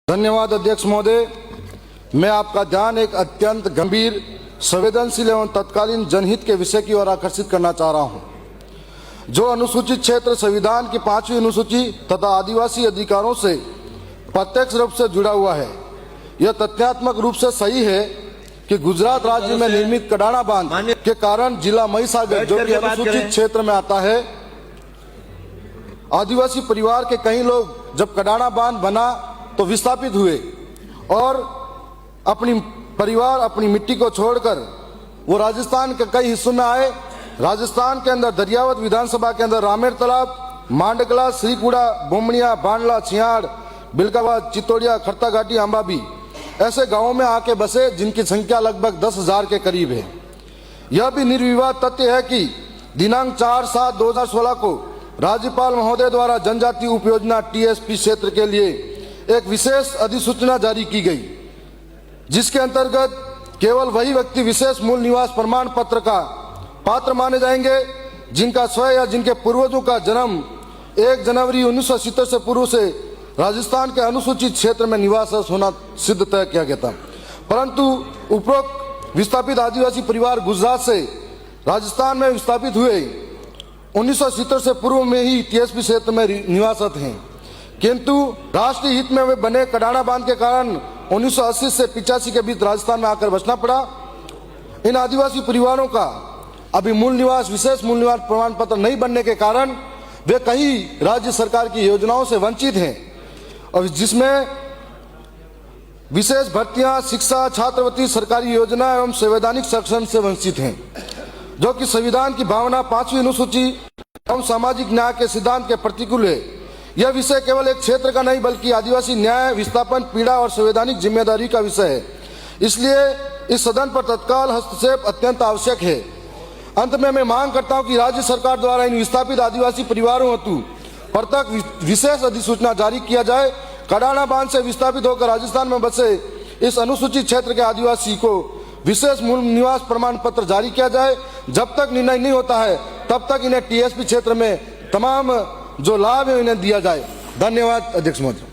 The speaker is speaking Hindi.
धन्यवाद अध्यक्ष महोदय। मैं आपका ध्यान एक अत्यंत गंभीर, संवेदनशील एवं तत्कालीन जनहित के विषय की ओर आकर्षित करना चाह रहा हूं, जो अनुसूचित क्षेत्र संविधान की 5वीं अनुसूची तथा आदिवासी अधिकारों से प्रत्यक्ष रूप से जुड़ा हुआ है। यह तथ्यात्मक रूप से सही है कि गुजरात राज्य में निर्मित कडाणा बांध के कारण जिला महिसागर, जो कि अनुसूचित क्षेत्र में आता है, आदिवासी परिवार के कई लोग जब कडाणा बांध बना तो विस्थापित हुए और अपनी परिवार, अपनी मिट्टी को छोड़कर वो राजस्थान के कई हिस्सों में आए। राजस्थान के अंदर दरियावत विधानसभा के अंदर रामेर तालाब, मांडकला, श्रीकुड़ा, बोमणिया, बांडला, छियाड़, बिलकाबाद, चित्तौड़िया, खरता घाटी, अंबाबी ऐसे गांवों में आके बसे, जिनकी संख्या लगभग 10,000 के करीब है। यह भी निर्विवाद तथ्य है कि दिनांक 4/7/2016 को राज्यपाल महोदय द्वारा जनजाति उपयोजना TSP क्षेत्र के लिए एक विशेष अधिसूचना जारी की गई, जिसके अंतर्गत केवल वही व्यक्ति विशेष मूल निवास प्रमाण पत्र का पात्र माने जाएंगे जिनका स्वयं या जिनके पूर्वजों का जन्म 1 जनवरी 1970 से पूर्व से राजस्थान के अनुसूचित क्षेत्र में निवास होना सिद्ध तय किया गया था। परंतु उपरोक्त विस्थापित आदिवासी परिवार गुजरात से राजस्थान में विस्थापित हुए 1970 से पूर्व में ही TSP क्षेत्र में निवासरत हैं, किंतु राष्ट्रीय हित में वे बने कडाणा बांध के कारण 1980 से 85 के बीच राजस्थान में आकर बसना पड़ा। इन आदिवासी परिवारों का अभी मूल निवास, विशेष मूल निवास प्रमाण पत्र नहीं बनने के कारण वे कई राज्य सरकार की योजनाओं से वंचित हैं, और जिसमें विशेष भर्तियां, शिक्षा, छात्रवृत्ति, सरकारी योजना एवं संवैधानिक संरक्षण से वंचित हैं, जो कि संविधान की भावना, 5वीं अनुसूची एवं सामाजिक न्याय के सिद्धांत के प्रतिकूल है। यह विषय केवल एक क्षेत्र का नहीं बल्कि आदिवासी न्याय, विस्थापन, पीड़ा और संवैधानिक जिम्मेदारी का विषय है। इसलिए इस सदन पर तत्काल हस्तक्षेप अत्यंत आवश्यक है। अंत में मैं मांग करता हूं कि राज्य सरकार द्वारा इन विस्थापित आदिवासी परिवारों हेतु प्रत्येक विशेष अधिसूचना जारी किया जाए। कडाणा बांध से विस्थापित होकर राजस्थान में बसे इस अनुसूचित क्षेत्र के आदिवासी को विशेष मूल निवास प्रमाण पत्र जारी किया जाए। जब तक निर्णय नहीं होता है तब तक इन्हें TSP क्षेत्र में तमाम जो लाभ है इन्हें दिया जाए। धन्यवाद अध्यक्ष महोदय।